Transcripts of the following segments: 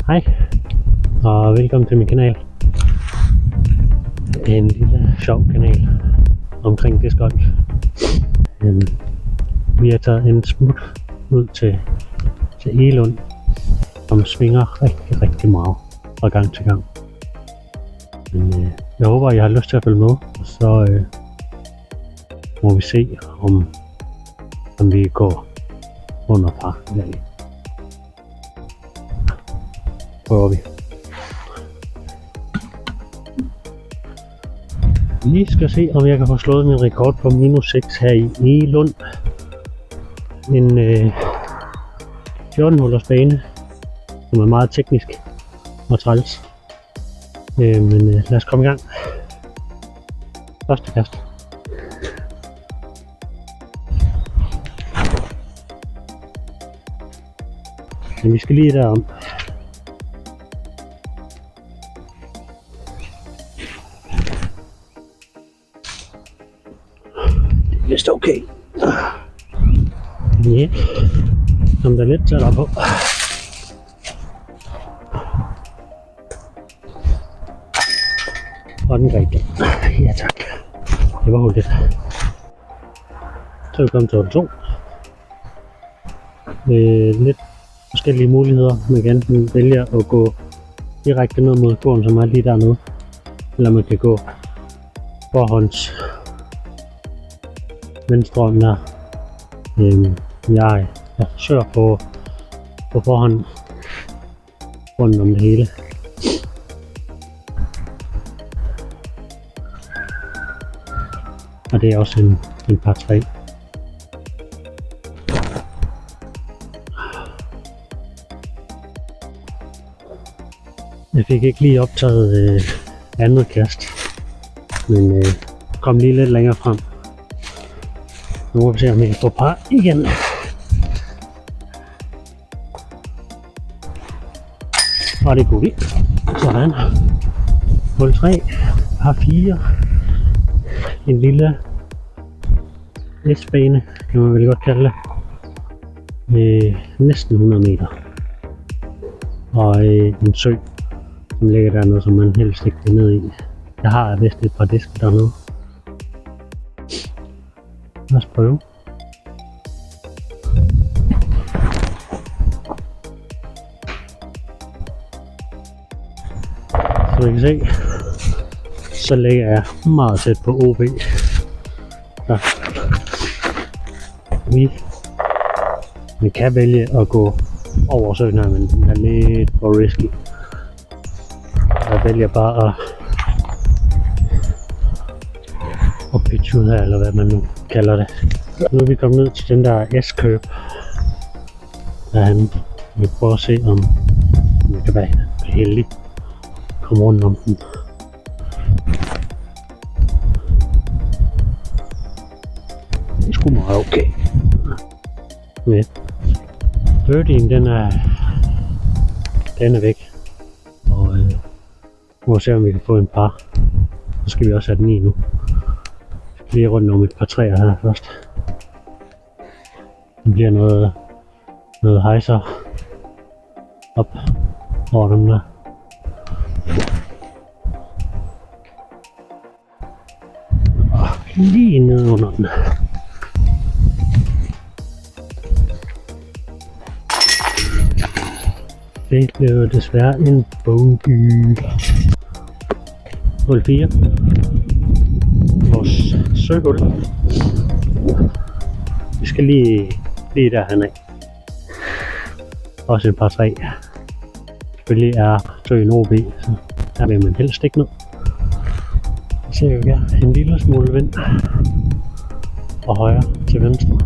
Hej og velkommen til min kanal. En lille sjov kanal omkring discgolf. Vi har taget en smut ud til Egelund, som svinger rigtig meget fra gang til gang. Men jeg håber, I har lyst til at følge med, og så må vi se, om vi går under par i dag. Prøver vi. Vi skal se, om jeg kan få slået min rekord på -6 her i Egelund. En 14-hullers bane, som er meget teknisk og træls. Men lad os komme i gang. Første kast. Men vi skal lige derom. Det er vist okay. Ja, som der lidt tæller på. Og den greb den. Ja tak. Det var hullet. Så er vi kommet til 2. Lidt forskellige muligheder. Man kan enten vælge at gå direkte ned mod kurven, som er lige dernede. Eller man kan gå forhånds venstre om der. Jeg forsøger på forhånd rundt om det hele. Og det er også en par 3. Jeg fik ikke lige optaget andet kast, men kom lige lidt længere frem. Nu må vi se, om vi kan få par igen. Og det kunne vi. Sådan. Hul 3. Par 4. En lille S-bane, kan man vel godt kalde det. Med næsten 100 meter. Og en sø, som ligger dernede, som man helst ikke går ned i. Jeg har vist et par disker dernede. Lad os prøve. Så I kan se, så ligger jeg meget tæt på OB. Så vi kan vælge at gå over søen her, men den er lidt for risky. Jeg vælger bare at pitche ud her, eller hvad man nu kalder det. Nu er vi kommet ned til den der S-curve. Vi prøver at se, om jeg kan være heldig at komme rundt om den. Det er sgu meget okay. Men birdien, den er væk. Og må se, om vi kan få en par. Så skal vi også have den i nu. Lige rundt om et par træer her først. Det bliver noget hejser op over dem der. Og lige nede under den. Det blev desværre en bogey. Hul 4. Vores søhul. Vi skal lige derhen af. Også et par 3. Selvfølgelig er søen OB, så der vil man helst ikke ned. Så ser vi en lille smule vind. Og højre til venstre.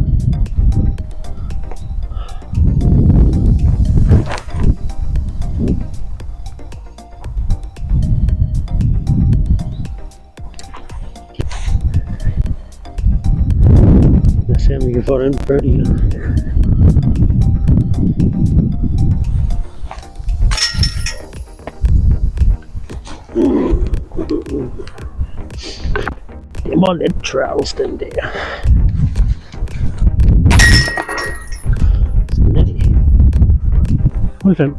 Lad os se, om vi kan få den birdie. Det var lidt travls, den der. Hul 5.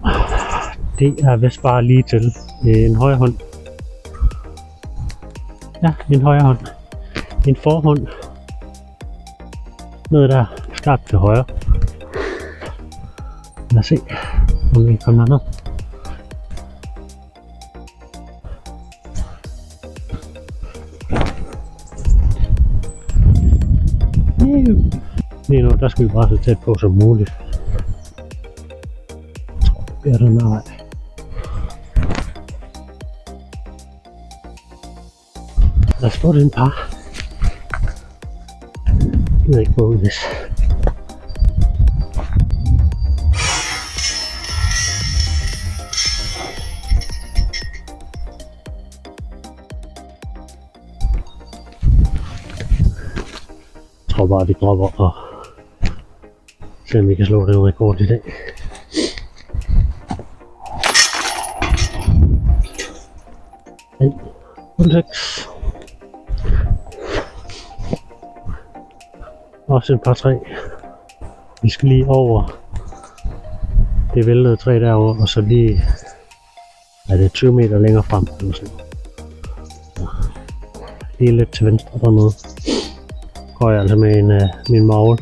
Det er vist bare lige til en højre hånd. Ja, en højre hånd. En forhånd. Noget der skarpt til højre. Lad os se, om vi kan komme derned. Lige nu, der skal vi bare så tæt på som muligt. Jeg tror, det bliver den her vej. Der står det en par. Jeg ved ikke, hvor det er. Jeg tror bare, vi dropper og se om vi kan slå den rekord i dag. Hul 6. Også en par træ. Vi skal lige over det væltede træ derovre, og så lige er det 20 meter længere frem. Lige lidt til venstre dernede. Går jeg altså med min magle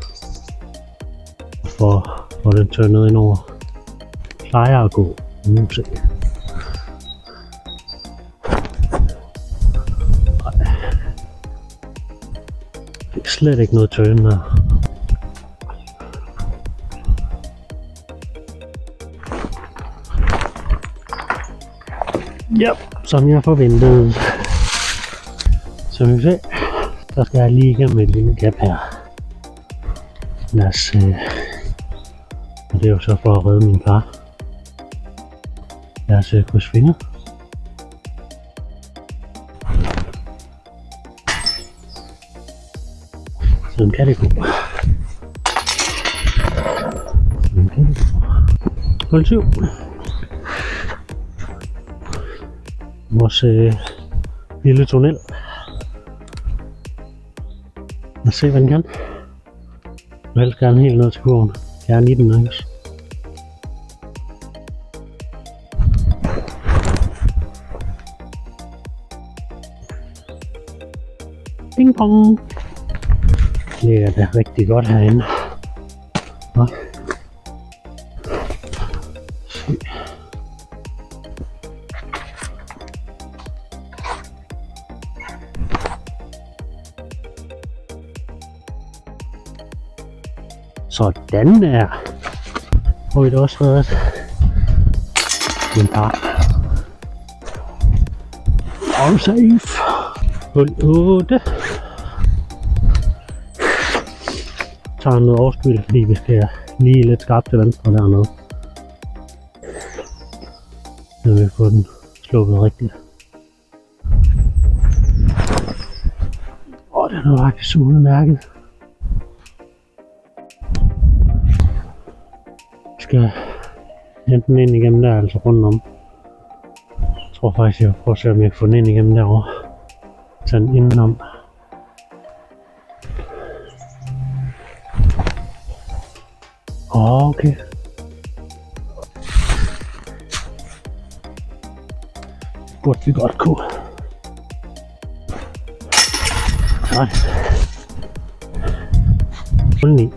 for den tørnet ind over. Plejer at gå. Nu se. Det er slet ikke noget tørn der. Ja, som jeg forventede. Som vi ser, så skal jeg lige igennem et lille gap her. Lad os og det er jo så for at redde min far. Lad os krydse fingre. Sådan kan det gå. Sådan kan det gå. Hul 7. Vores lille tunnel. Lad os se, hvad den kan. Jeg vil helst gerne helt ned til kurven. Gerne i den også. Ping pong. Det er da rigtig godt herinde. Ja. Sådan der. Og vi har også været en par. All safe. Hul 8. Tager noget overskyld, fordi vi skal lige lidt skarpt til venstre dernede. Så vi får den sluppet rigtigt. Den er faktisk udmærket. Skal hente den ind igennem der, altså rundt om. Jeg tror faktisk, jeg vil prøve at se, om jeg kan få den ind igennem derovre. Tage den indenom. Okay. Burde vi godt kunne. Nej. Hul 9.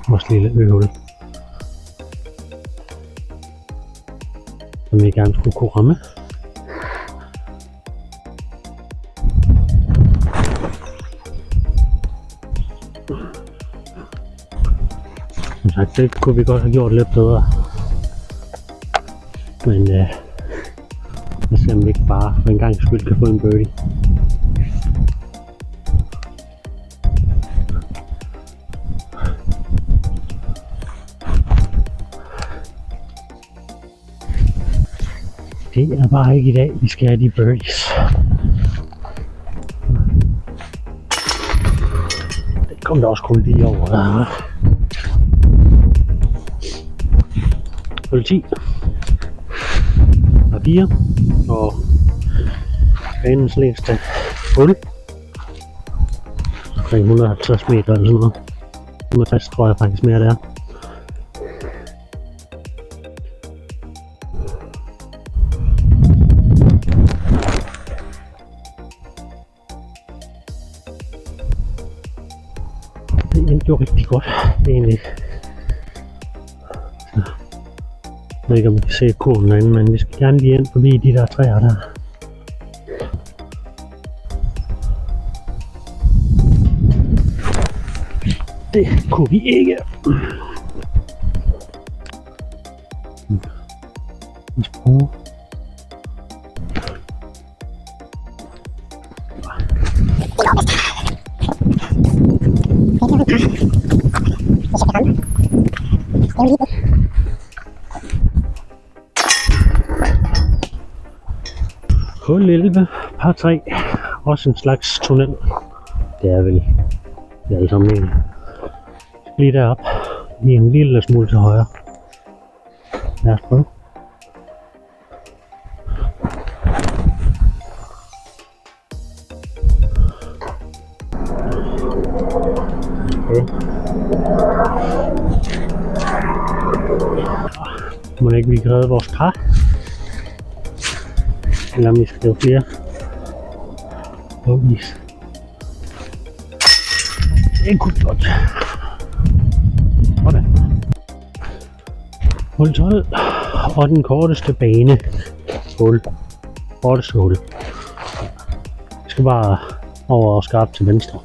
Vores lille øhul. Som vi gerne skulle kunne ramme. Som sagt, det kunne vi godt have gjort lidt bedre. Men lad os se, om vi ikke bare for en gang skyld kan få en birdie. Det er bare ikke i dag, vi skal have de birdies. Det kom der også kun lige over der. Hul 10. Og 4. Og banens længste hul. Omkring 150 meter eller sådan noget. 160 tror jeg faktisk mere der. endte jo rigtig godt, egentlig. Jeg ved ikke, om man kan se kurven derinde, men vi skal gerne lige ind forbi de der træer der. Det kunne vi ikke. Vi skal prøve. Hul 11, par 3, også en slags tunnel. Det er vel det er alle sammen egentlig. Lige derop, lige en lille smule til højre. Lad os prøve. Må ikke vi kan redde vores kar? Eller om vi skal have flere bogies. Det kunne godt. Sådan. Hul 12 og den korteste bane. Hul. Korteste hul. Vi skal bare over og skarpt til venstre.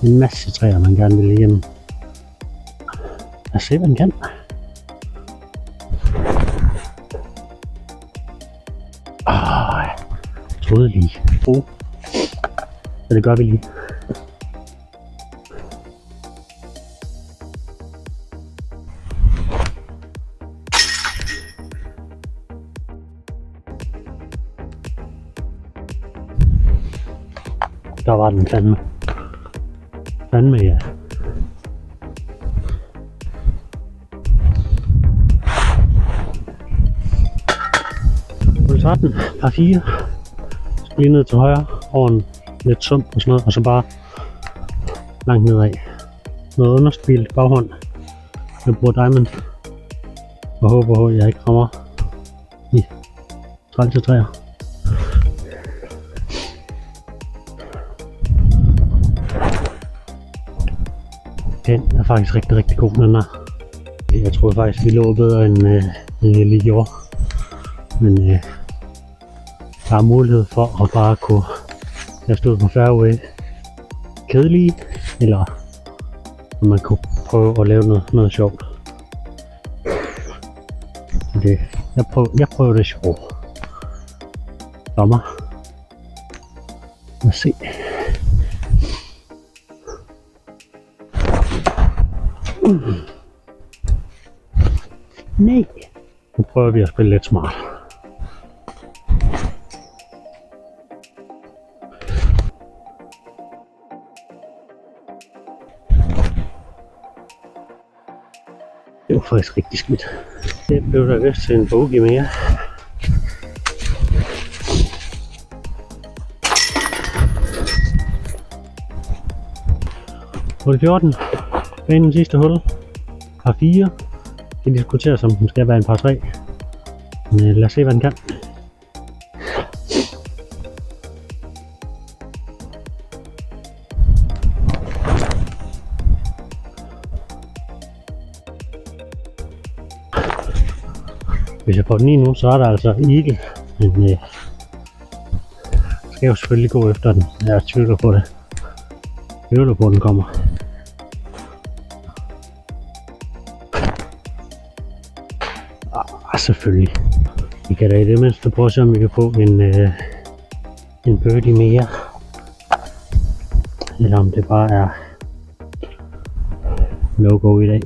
En masse træer, man gerne vil igennem. Lad os se, hvad den kan. Jeg troede lige. Så det gør vi lige. Der var den fandme. Fandme ja. Hul 13, par 4. Så lige ned til højre, over en lidt sump og sådan noget, og så bare langt nedad. Noget underspilt baghånd. Jeg bruger diamond. Og håber, at jeg ikke rammer i 30 træer. Den er faktisk rigtig god, den her. Jeg troede faktisk, vi lå bedre end jeg lige gjorde. Men der er mulighed for at bare kunne kaste ud på fairway kedelige, eller at man kunne prøve at lave noget sjovt. Jeg prøver det sjovt. Dommer. Lad os se. Nej. Nu prøver vi at spille lidt smart. Det var faktisk rigtig skidt. Det blev der vist til en bogey mere. Hul 14. Banens sidste hul. Par 4. Det diskuteres, om den skal være en par 3. Men lad os se, hvad den kan. Hvis jeg får den i nu, så er der altså eagle. Men jeg skal jo selvfølgelig gå efter den. Jeg tvivler på det. Jeg tvivler på, at den kommer. Selvfølgelig. Vi kan da i det mindste prøve at se, om vi kan få en birdie mere. Eller om det bare er no-go i dag.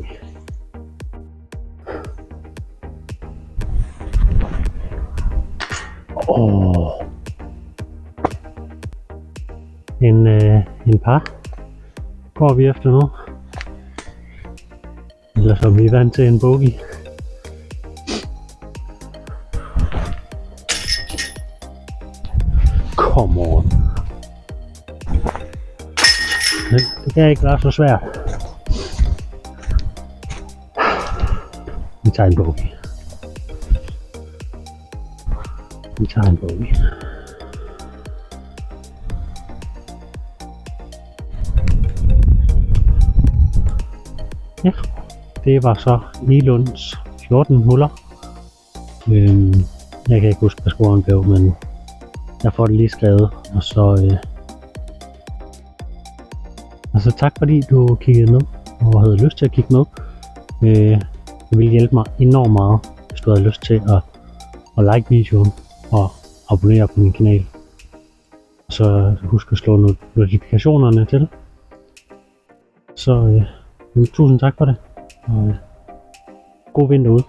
En par går vi efter nu. Eller som vi er vant til en bogey. Come on. Men det kan ikke være så svært. Vi tager en bogey. Vi tager en bogey. Ja, det var så Egelunds 14 huller. Jeg kan ikke huske, hvad scoren blev, men jeg får det lige skrevet. Og så tak fordi du kiggede med og havde lyst til at kigge med. Det ville hjælpe mig enormt meget, hvis du havde lyst til at like videoen og abonnere på min kanal. Så husk at slå notifikationerne til. Så tusind tak for det. Og god vinter ud.